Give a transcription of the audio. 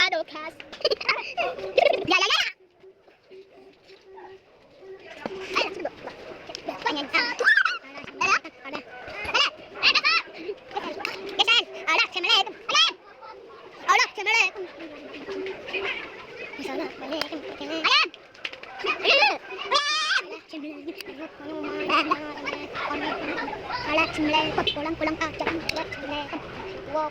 Paddle cast. Ya, ya, ya. Ay, sige. Panyan. Ada. Geser. Allah, selamünaleyküm. Allah, selamünaleyküm. Selamünaleyküm. Ayağım. Pulang aja. Wow,